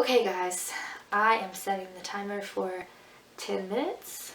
Okay guys, I am setting the timer for 10 minutes.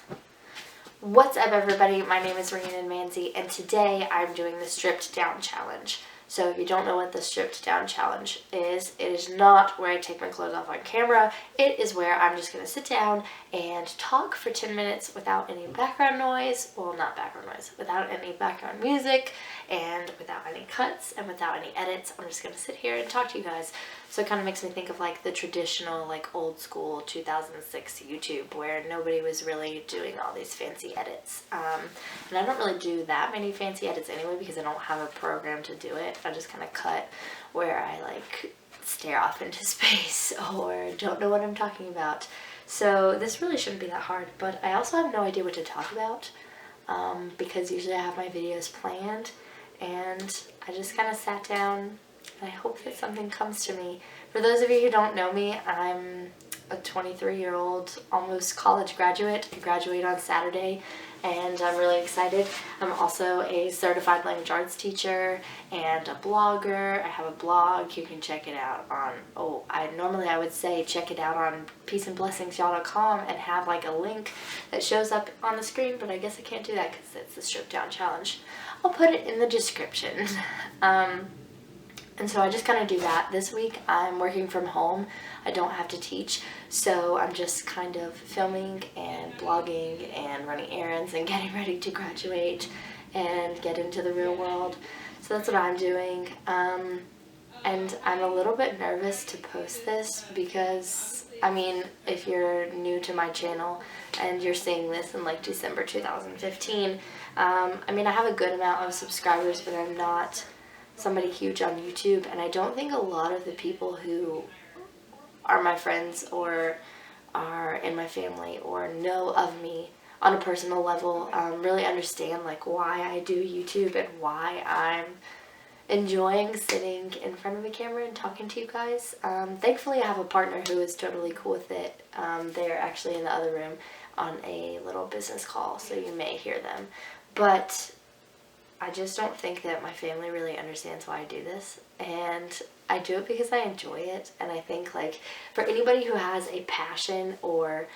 What's up everybody, my name is Rhiannon and today I'm doing the stripped down challenge. So if you don't know what the stripped down challenge is, it is not where I take my clothes off on camera. It is where I'm just going to sit down and talk for 10 minutes without any background noise. Well, not background noise, without any background music and without any cuts and without any edits. I'm just going to sit here and talk to you guys. So it kind of makes me think of like the traditional, like old school 2006 YouTube where nobody was really doing all these fancy edits. And I don't really do that many fancy edits anyway because I don't have a program to do it. I just kind of cut where I like stare off into space or don't know what I'm talking about. So this really shouldn't be that hard, but I also have no idea what to talk about because usually I have my videos planned and I just kind of sat down. I hope that something comes to me. For those of you who don't know me, I'm a 23-year-old almost college graduate. I graduate on Saturday and I'm really excited. I'm also a certified language arts teacher and a blogger. I have a blog. You can check it out on, I would say check it out on peaceandblessingsyall.com and have like a link that shows up on the screen, but I guess I can't do that because it's the stripped down challenge. I'll put it in the description. And so I just kind of do that. This week I'm working from home. I don't have to teach, so I'm just kind of filming and blogging and running errands and getting ready to graduate and get into the real world. So that's what I'm doing. And I'm a little bit nervous to post this because, I mean, if you're new to my channel and you're seeing this in like December 2015, I mean, I have a good amount of subscribers, but I'm not somebody huge on YouTube, and I don't think a lot of the people who are my friends or are in my family or know of me on a personal level really understand like why I do YouTube and why I'm enjoying sitting in front of a camera and talking to you guys. Thankfully I have a partner who is totally cool with it. They're actually in the other room on a little business call, so you may hear them, but I just don't think that my family really understands why I do this, and I do it because I enjoy it. And I think like for anybody who has a passion or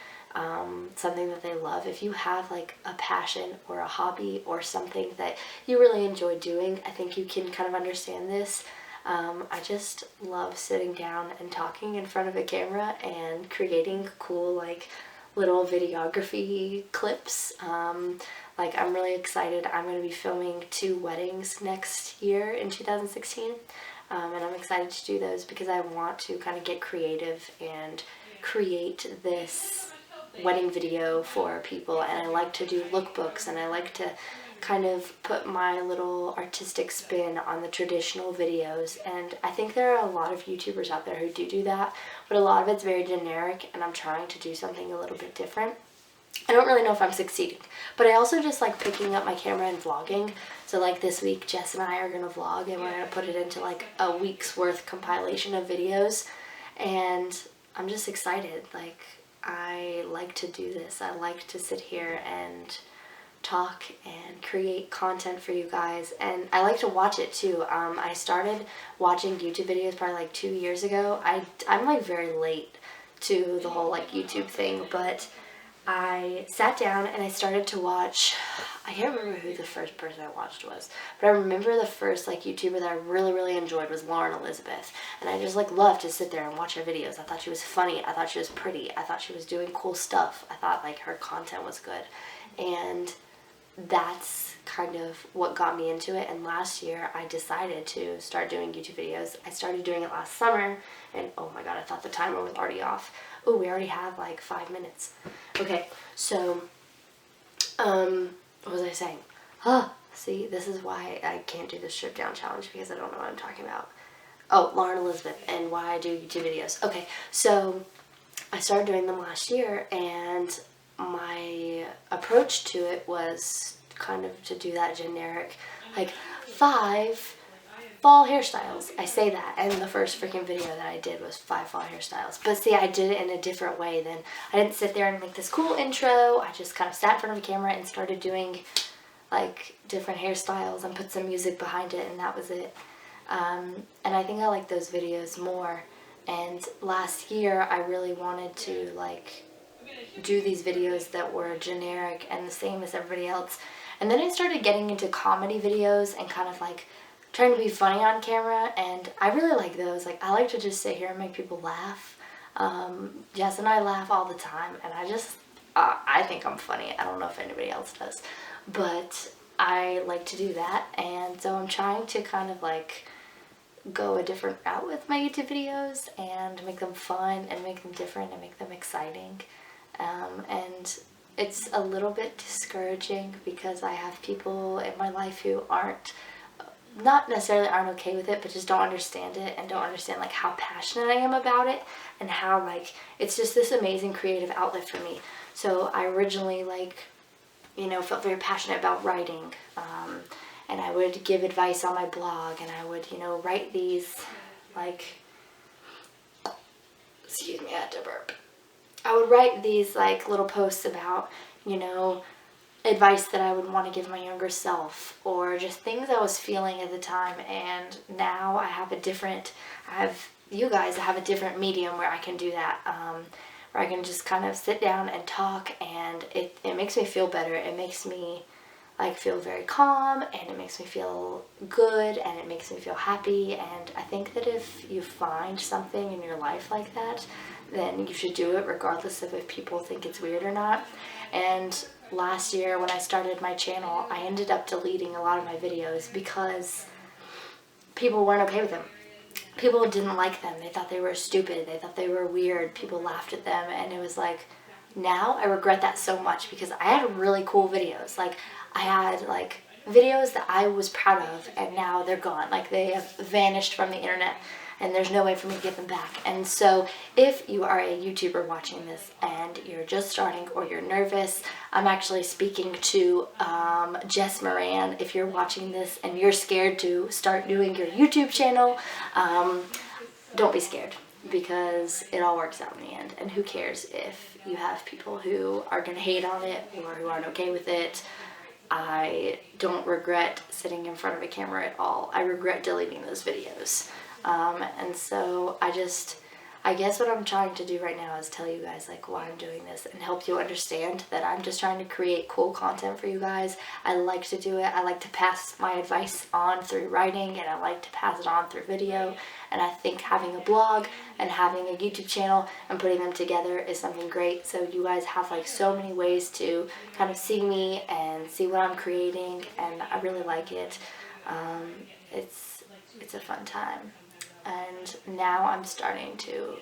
something that they love, if you have like a passion or a hobby or something that you really enjoy doing, I think you can kind of understand this. I just love sitting down and talking in front of a camera and creating cool like little videography clips. Like I'm really excited. I'm going to be filming 2 weddings next year in 2016, and I'm excited to do those because I want to kind of get creative and create this wedding video for people. And I like to do lookbooks, and I like to kind of put my little artistic spin on the traditional videos. And I think there are a lot of YouTubers out there who do that, but a lot of it's very generic, and I'm trying to do something a little bit different. I don't really know if I'm succeeding, but I also just like picking up my camera and vlogging. So like this week, Jess and I are going to vlog, and we're going to put it into like a week's worth compilation of videos. And I'm just excited. Like, I like to do this. I like to sit here and talk and create content for you guys, and I like to watch it too. I started watching YouTube videos probably like 2 years ago. I'm like very late to the whole like YouTube thing, but I sat down and I started to watch, I can't remember who the first person I watched was, but I remember the first like YouTuber that I really enjoyed was Lauren Elizabeth, and I just like loved to sit there and watch her videos. I thought she was funny, I thought she was pretty, I thought she was doing cool stuff, I thought like her content was good, and that's kind of what got me into it. And last year I decided to start doing YouTube videos. I started doing it last summer, and oh my god, I thought the timer was already off. Oh, we already have like 5 minutes. Okay, so what was I saying? See, this is why I can't do the strip down challenge, because I don't know what I'm talking about. Oh, Lauren Elizabeth and why I do YouTube videos. Okay, so I started doing them last year, and my approach to it was kind of to do that generic, like 5 fall hairstyles. I say that, and the first freaking video that I did was 5 fall hairstyles. But see, I did it in a different way than, I didn't sit there and make this cool intro. I just kind of sat in front of a camera and started doing like different hairstyles and put some music behind it, and that was it. And I think I like those videos more And last year I really wanted to like do these videos that were generic and the same as everybody else. And then I started getting into comedy videos and kind of like trying to be funny on camera, and I really like those. Like, I like to just sit here and make people laugh. Jess and I laugh all the time, and I think I'm funny. I don't know if anybody else does, but I like to do that, and so I'm trying to kind of like go a different route with my YouTube videos and make them fun and make them different and make them exciting. And it's a little bit discouraging because I have people in my life who not necessarily aren't okay with it, but just don't understand it and don't understand like how passionate I am about it and how like it's just this amazing creative outlet for me. So I originally felt very passionate about writing, and I would give advice on my blog, and I would write these excuse me, I had to burp. I would write these like little posts about advice that I would want to give my younger self, or just things I was feeling at the time. And now I have a different medium where I can do that, where I can just kind of sit down and talk, and it makes me feel better. It makes me like feel very calm, and it makes me feel good, and it makes me feel happy. And I think that if you find something in your life like that, then you should do it regardless of if people think it's weird or not. And last year when I started my channel, I ended up deleting a lot of my videos because people weren't okay with them. People didn't like them. They thought they were stupid. They thought they were weird. People laughed at them, and it was like, now I regret that so much because I had really cool videos. Like, I had like videos that I was proud of, and now they're gone. Like, they have vanished from the internet, and there's no way for me to get them back. And so if you are a YouTuber watching this and you're just starting or you're nervous, I'm actually speaking to Jess Moran. If you're watching this and you're scared to start doing your YouTube channel, don't be scared, because it all works out in the end. And who cares if you have people who are going to hate on it or who aren't okay with it. I don't regret sitting in front of a camera at all. I regret deleting those videos. And so I guess what I'm trying to do right now is tell you guys like why I'm doing this and help you understand that I'm just trying to create cool content for you guys. I like to do it. I like to pass my advice on through writing, and I like to pass it on through video. And I think having a blog and having a YouTube channel and putting them together is something great. So you guys have like so many ways to kind of see me and see what I'm creating, and I really like it. It's a fun time. And now I'm starting to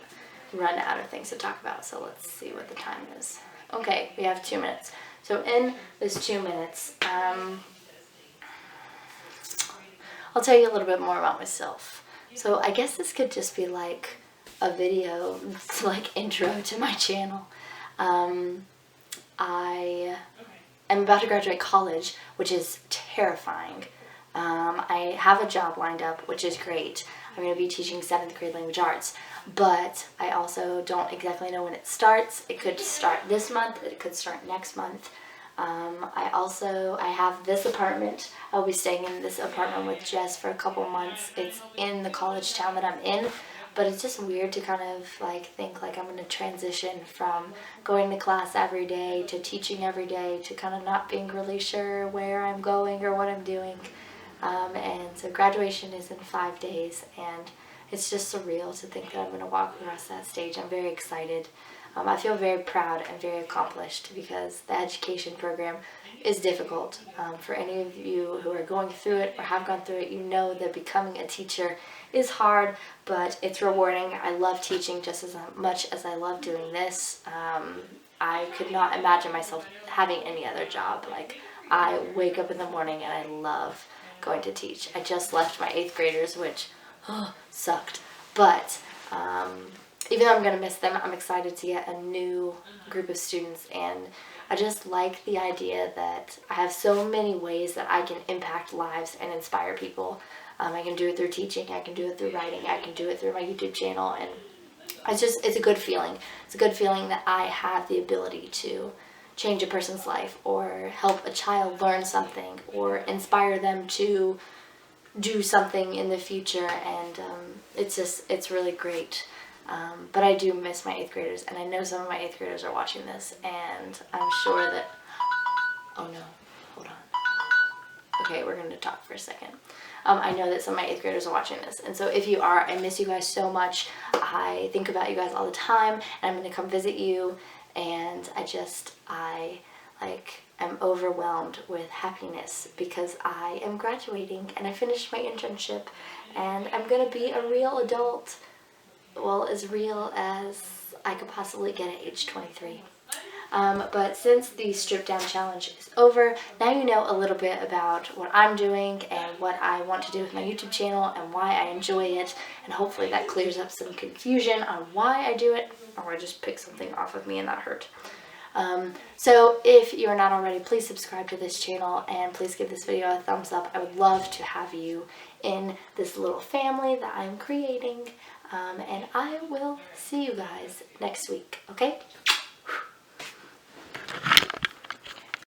run out of things to talk about, so let's see what the time is. Okay, we have 2 minutes. So in this 2 minutes, I'll tell you a little bit more about myself. So I guess this could just be like a video, like intro to my channel. I am about to graduate college, which is terrifying. I have a job lined up, which is great. I'm going to be teaching 7th grade language arts, but I also don't exactly know when it starts. It could start this month, it could start next month. I have this apartment. I'll be staying in this apartment with Jess for a couple months. It's in the college town that I'm in, but it's just weird to kind of like think like I'm going to transition from going to class every day to teaching every day to kind of not being really sure where I'm going or what I'm doing. And so graduation is in 5 days, and it's just surreal to think that I'm going to walk across that stage. I'm very excited. I feel very proud and very accomplished because the education program is difficult. For any of you who are going through it or have gone through it, you know that becoming a teacher is hard, but it's rewarding. I love teaching just as much as I love doing this. I could not imagine myself having any other job. Like, I wake up in the morning and I love going to teach. I just left my 8th graders, which sucked, but even though I'm going to miss them, I'm excited to get a new group of students. And I just like the idea that I have so many ways that I can impact lives and inspire people. I can do it through teaching, I can do it through writing, I can do it through my YouTube channel, and it's a good feeling. It's a good feeling that I have the ability to change a person's life or help a child learn something or inspire them to do something in the future. And it's really great. But I do miss my 8th graders, and I know some of my 8th graders are watching this, and I'm sure that, oh no, hold on. Okay, we're going to talk for a second. I know that some of my 8th graders are watching this, and so if you are, I miss you guys so much. I think about you guys all the time, and I'm going to come visit you, and I am overwhelmed with happiness because I am graduating, and I finished my internship, and I'm going to be a real adult. Well, as real as I could possibly get at age 23. But since the Strip Down Challenge is over, now you know a little bit about what I'm doing and what I want to do with my YouTube channel and why I enjoy it, and hopefully that clears up some confusion on why I do it, or I just pick something off of me and that hurt. So if you're not already, please subscribe to this channel and please give this video a thumbs up. I would love to have you in this little family that I'm creating, and I will see you guys next week, okay?